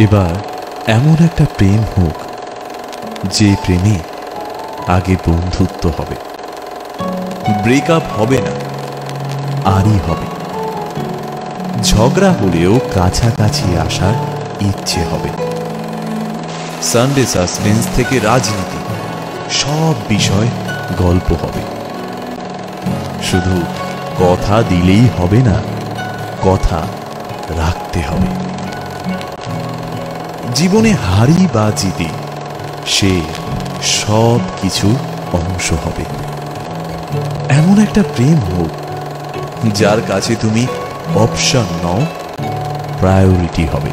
এবার এমন একটা প্রেম হোক যে প্রেমে আগে বন্ধুত্ব হবে, ব্রেকআপ হবে না, আরই হবে। ঝগড়া হলেও কাছাকাছি আসার ইচ্ছে হবে। সানডে সাসপেন্স থেকে রাজনীতি, সব বিষয় গল্প হবে। শুধু কথা দিলেই হবে না, কথা রাখতে হবে। জীবনে হারি বা জিতে সে সব কিছু অংশ হবে। এমন একটা প্রেম হোক যার কাছে তুমি অপশন নও, প্রায়োরিটি হবে।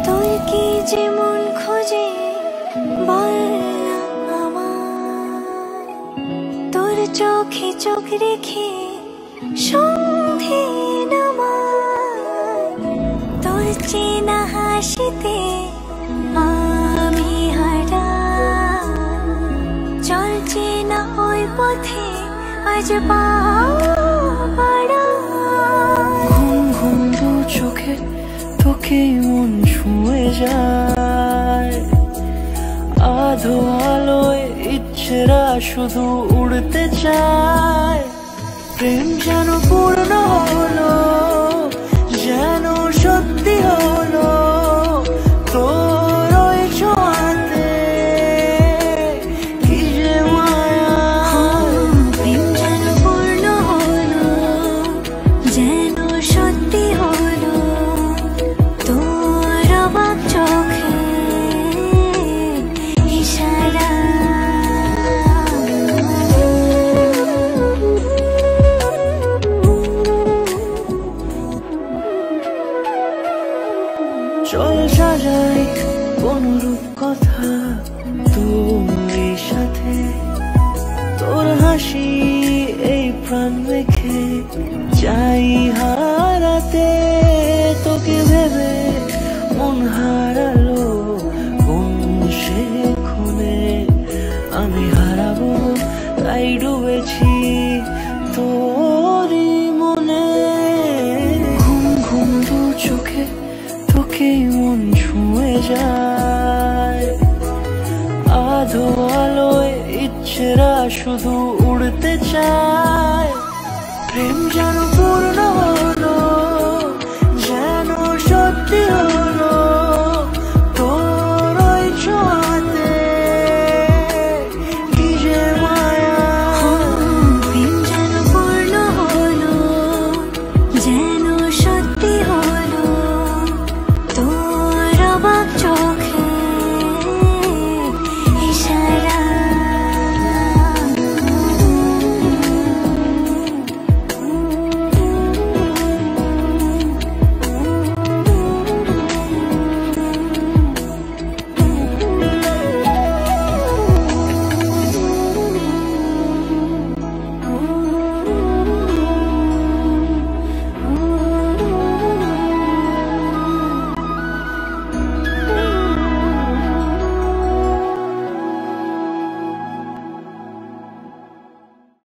তুই কি যেমন খোঁজে বল না আমায়, তোর চোখে চোখ রেখে সন্ধে নামায়, তোর চেনা হাসিতে আমি হারাই, চল চেনা ওই পথে আজ পা বাড়াই। ঘুম ঘুম দু চোখে তোকে মন ছুঁয়ে যায়, আধো আলোয় ইচ্ছেরা শুধু উড়তে চায়। প্রেম যেন পূর্ণ হলো, যেন সত্যি হলো, তোর ওই ছোঁয়াতে কি যে মায়া। প্রেম যেন পূর্ণ হলো, যেন সত্যি হলো, তোর অবাক চোখে ইশারা। চল সাজাই অনুরূপ কথা তোর সাথে, তোর হাসি এই প্রাণ মেখে চাই হারাতে। তোকে ভেবে মন হারালো কোন সে খুনে, আমি হারাবো তাই ডুবেছি তোরই মনে। ঘুম ঘুম দু চোখে তোকে মন ছুঁয়ে যায়, আধো আলোয় ইচ্ছেরা শুধু উড়তে চায়। প্রেম যেন পূর্ণ